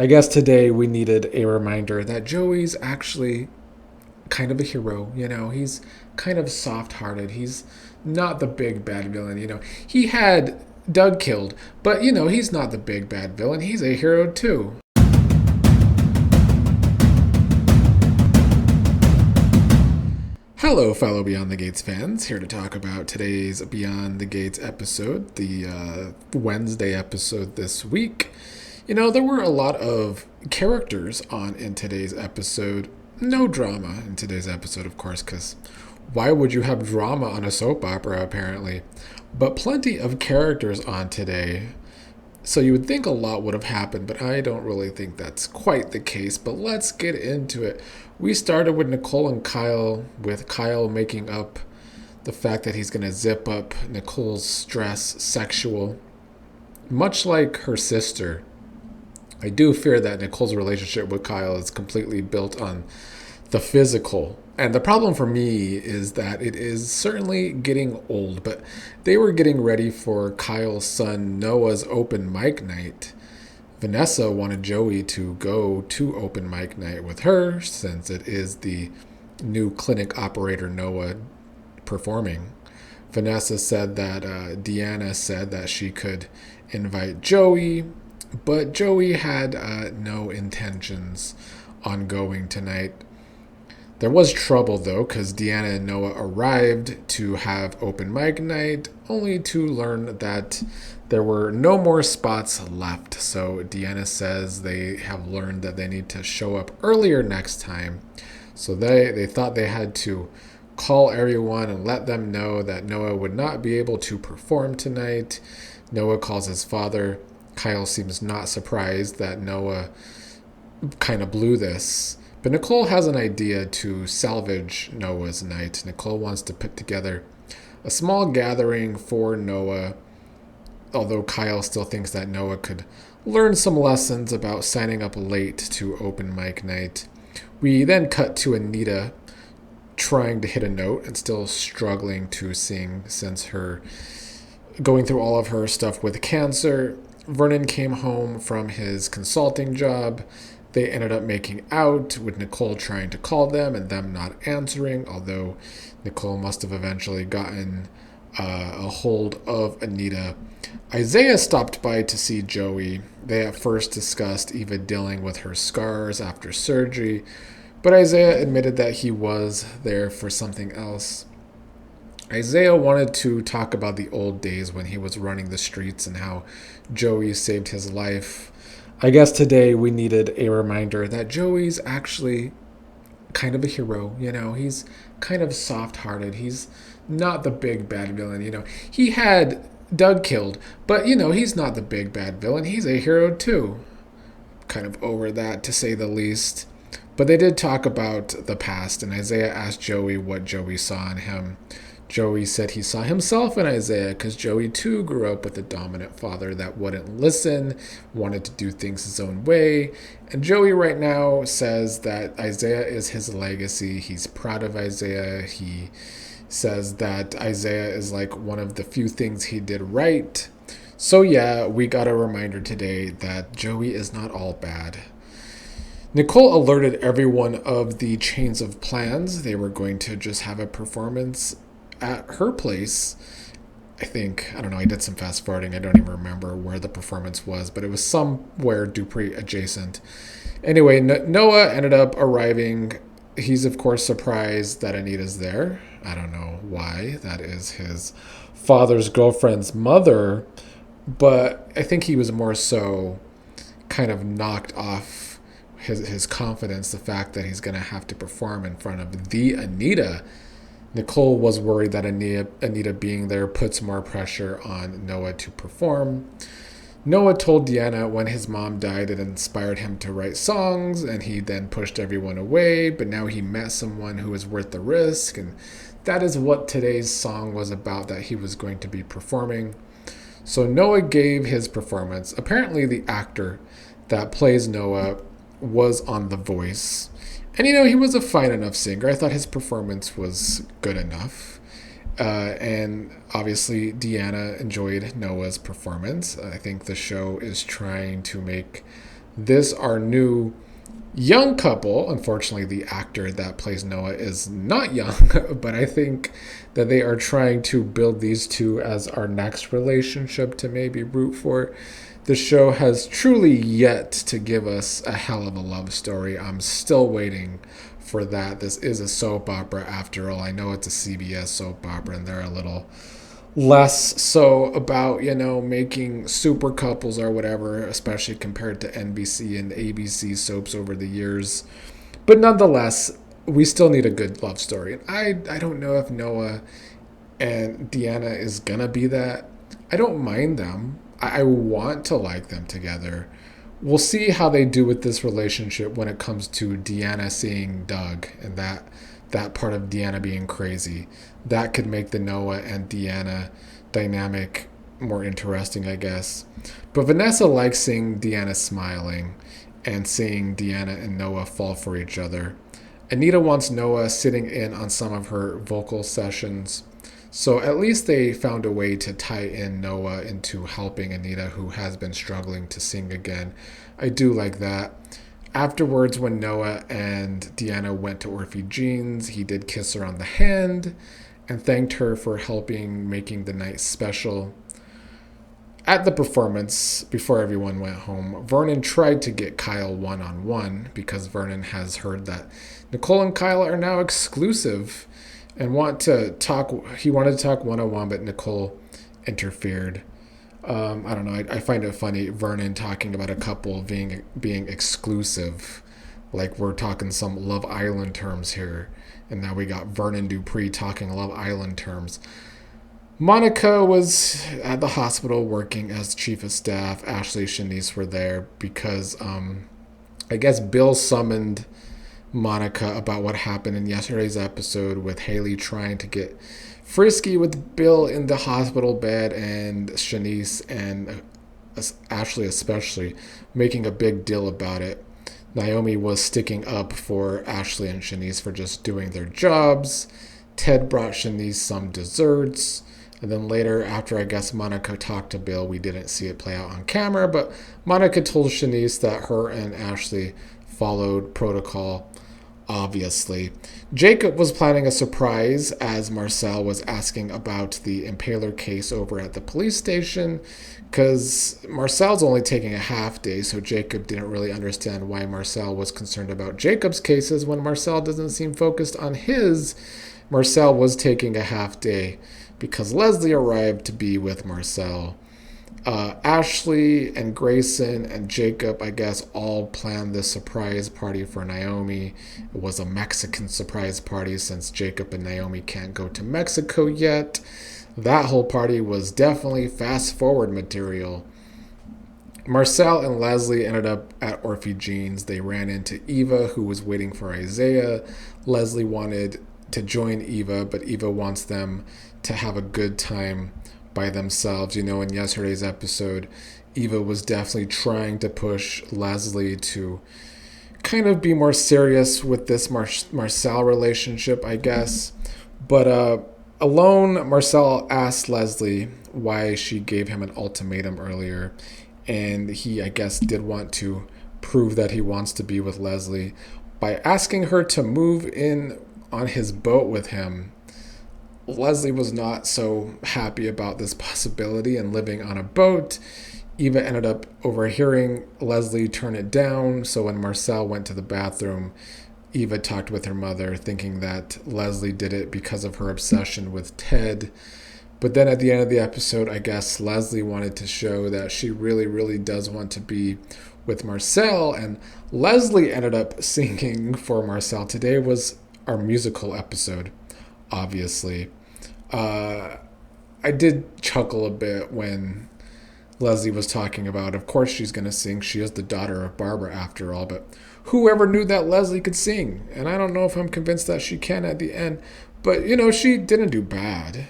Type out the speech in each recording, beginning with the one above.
I guess today we needed a reminder that Joey's actually kind of a hero. He's kind of soft hearted. He's not the big bad villain. He had Doug killed, but he's not the big bad villain. He's a hero too. Hello, fellow Beyond the Gates fans. Here to talk about today's Beyond the Gates episode, the Wednesday episode this week. There were a lot of characters on in today's episode. No drama in today's episode, of course, because why would you have drama on a soap opera, apparently? But plenty of characters on today. So you would think a lot would have happened, but I don't really think that's quite the case. But let's get into it. We started with Nicole and Kyle, with Kyle making up the fact that he's going to zip up Nicole's stress sexual. Much like her sister, I do fear that Nicole's relationship with Kyle is completely built on the physical. And the problem for me is that it is certainly getting old, but they were getting ready for Kyle's son Noah's open mic night. Vanessa wanted Joey to go to open mic night with her since it is the new clinic operator Noah performing. Vanessa said that Deanna said that she could invite Joey, but Joey had no intentions on going tonight. There was trouble, though, because Deanna and Noah arrived to have open mic night, only to learn that there were no more spots left. So Deanna says they have learned that they need to show up earlier next time. So they thought they had to call everyone and let them know that Noah would not be able to perform tonight. Noah calls his father. Kyle seems not surprised that Noah kind of blew this. But Nicole has an idea to salvage Noah's night. Nicole wants to put together a small gathering for Noah, although Kyle still thinks that Noah could learn some lessons about signing up late to open mic night. We then cut to Anita trying to hit a note and still struggling to sing since her going through all of her stuff with cancer. Vernon came home from his consulting job. They ended up making out with Nicole trying to call them and them not answering, although Nicole must have eventually gotten a hold of Anita. Izaiah stopped by to see Joey. They at first discussed Eva dealing with her scars after surgery, but Izaiah admitted that he was there for something else. Izaiah wanted to talk about the old days when he was running the streets and how Joey saved his life. I guess today we needed a reminder that Joey's actually kind of a hero. He's kind of soft hearted. He's not the big bad villain. He had Doug killed, but he's not the big bad villain. He's a hero too. Kind of over that, to say the least. But they did talk about the past, and Izaiah asked Joey what Joey saw in him. Joey said he saw himself in Izaiah because Joey too grew up with a dominant father that wouldn't listen, wanted to do things his own way. And Joey right now says that Izaiah is his legacy. He's proud of Izaiah. He says that Izaiah is like one of the few things he did right. So yeah, we got a reminder today that Joey is not all bad. Nicole alerted everyone of the chains of plans. They were going to just have a performance at her place. I don't know, I did some fast forwarding. I don't even remember where the performance was, but it was somewhere Dupree adjacent. Anyway, Noah ended up arriving. He's, of course, surprised that Anita's there. I don't know why. That is his father's girlfriend's mother. But I think he was more so kind of knocked off his confidence, the fact that he's going to have to perform in front of the Anita. Nicole was worried that Anita being there puts more pressure on Noah to perform. Noah told Deanna when his mom died it inspired him to write songs, and he then pushed everyone away, but now he met someone who was worth the risk, and that is what today's song was about that he was going to be performing. So Noah gave his performance. Apparently the actor that plays Noah was on The Voice. And, he was a fine enough singer. I thought his performance was good enough. And obviously, Deanna enjoyed Noah's performance. I think the show is trying to make this our new young couple. Unfortunately, the actor that plays Noah is not young, but I think that they are trying to build these two as our next relationship to maybe root for. The show has truly yet to give us a hell of a love story. I'm still waiting for that. This is a soap opera after all. I know it's a CBS soap opera and they're a little less so about, making super couples or whatever, especially compared to NBC and ABC soaps over the years. But nonetheless, we still need a good love story. And I don't know if Noah and Deanna is gonna be that. I don't mind them. I want to like them together. We'll see how they do with this relationship when it comes to Deanna seeing Doug and that part of Deanna being crazy. That could make the Noah and Deanna dynamic more interesting, I guess. But Vanessa likes seeing Deanna smiling and seeing Deanna and Noah fall for each other. Anita wants Noah sitting in on some of her vocal sessions. So at least they found a way to tie in Noah into helping Anita, who has been struggling to sing again. I do like that. Afterwards, when Noah and Deanna went to Orphe Jean's, he did kiss her on the hand and thanked her for helping making the night special. At the performance, before everyone went home, Vernon tried to get Kyle one-on-one because Vernon has heard that Nicole and Kyle are now exclusive and want to talk. He wanted to talk one-on-one, but Nicole interfered. I don't know. I find it funny, Vernon talking about a couple being exclusive, like we're talking some Love Island terms here, and now we got Vernon Dupree talking Love Island terms. Monica was at the hospital working as chief of staff. Ashley and Shanice were there because I guess Bill summoned Monica about what happened in yesterday's episode with Haley trying to get frisky with Bill in the hospital bed, and Shanice and Ashley especially making a big deal about it. Naomi was sticking up for Ashley and Shanice for just doing their jobs. Ted brought Shanice some desserts. And then later, after I guess Monica talked to Bill, we didn't see it play out on camera, but Monica told Shanice that her and Ashley followed protocol, obviously. Jacob was planning a surprise as Marcel was asking about the Impaler case over at the police station, because Marcel's only taking a half day, so Jacob didn't really understand why Marcel was concerned about Jacob's cases when Marcel doesn't seem focused on his. Marcel was taking a half day because Leslie arrived to be with Marcel. Ashley and Grayson and Jacob, I guess, all planned this surprise party for Naomi. It was a Mexican surprise party since Jacob and Naomi can't go to Mexico yet. That whole party was definitely fast-forward material. Marcel and Leslie ended up at Orphe Jean's. They ran into Eva, who was waiting for Izaiah. Leslie wanted to join Eva, but Eva wants them to have a good time by themselves. In yesterday's episode, Eva was definitely trying to push Leslie to kind of be more serious with this Marcel relationship, I guess. But alone, Marcel asked Leslie why she gave him an ultimatum earlier, and he, I guess, did want to prove that he wants to be with Leslie by asking her to move in on his boat with him. Leslie was not so happy about this possibility and living on a boat. Eva ended up overhearing Leslie turn it down, so when Marcel went to the bathroom, Eva talked with her mother, thinking that Leslie did it because of her obsession with Ted. But then at the end of the episode, I guess Leslie wanted to show that she really, really does want to be with Marcel, and Leslie ended up singing for Marcel. Today was our musical episode, obviously. I did chuckle a bit when Leslie was talking about, of course she's going to sing. She is the daughter of Barbara after all, but whoever knew that Leslie could sing? And I don't know if I'm convinced that she can at the end, but she didn't do bad.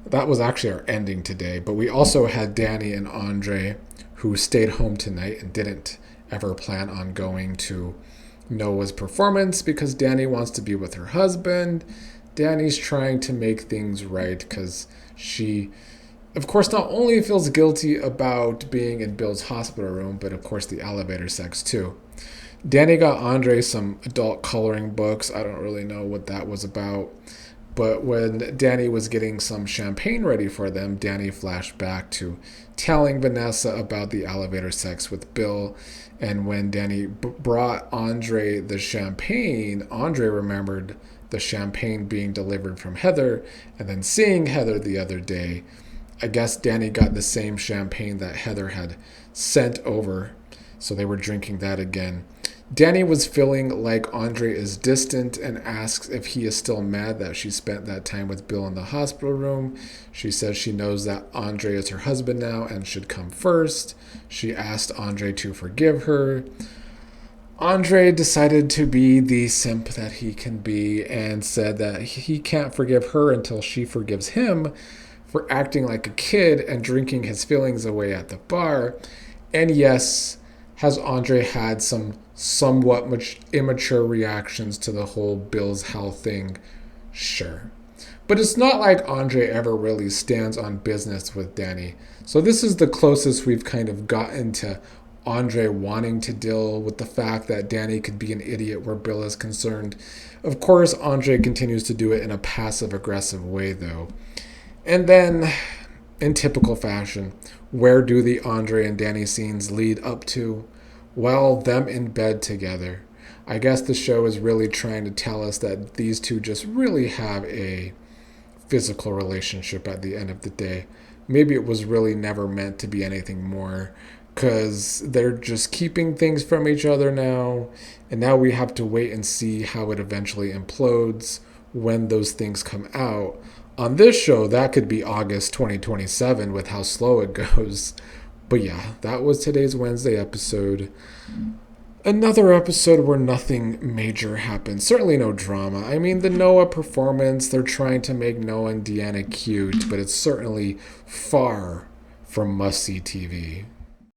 That was actually our ending today, but we also had Dani and Andre, who stayed home tonight and didn't ever plan on going to Noah's performance because Dani wants to be with her husband. Dani's trying to make things right because she of course, not only feels guilty about being in Bill's hospital room, but of course the elevator sex too. Dani got Andre some adult coloring books. I don't really know what that was about. But when Dani was getting some champagne ready for them, Dani flashed back to telling Vanessa about the elevator sex with Bill. And when Dani brought Andre the champagne, Andre remembered the champagne being delivered from Heather and then seeing Heather the other day. I guess Dani got the same champagne that Heather had sent over, so they were drinking that again. Dani was feeling like Andre is distant and asks if he is still mad that she spent that time with Bill in the hospital room. She says she knows that Andre is her husband now and should come first. She asked Andre to forgive her. Andre decided to be the simp that he can be and said that he can't forgive her until she forgives him for acting like a kid and drinking his feelings away at the bar. And yes, has Andre had some somewhat much immature reactions to the whole Bill's health thing? Sure. But it's not like Andre ever really stands on business with Dani. So this is the closest we've kind of gotten to Andre wanting to deal with the fact that Dani could be an idiot where Bill is concerned. Of course, Andre continues to do it in a passive-aggressive way, though. And then, in typical fashion, where do the Andre and Dani scenes lead up to? Well, them in bed together. I guess the show is really trying to tell us that these two just really have a physical relationship at the end of the day. Maybe it was really never meant to be anything more, because they're just keeping things from each other now, and now we have to wait and see how it eventually implodes when those things come out. On this show, that could be August 2027 with how slow it goes. But yeah, that was today's Wednesday episode. Another episode where nothing major happened. Certainly no drama. I mean, the Noah performance, they're trying to make Noah and Deanna cute, but it's certainly far from must-see TV.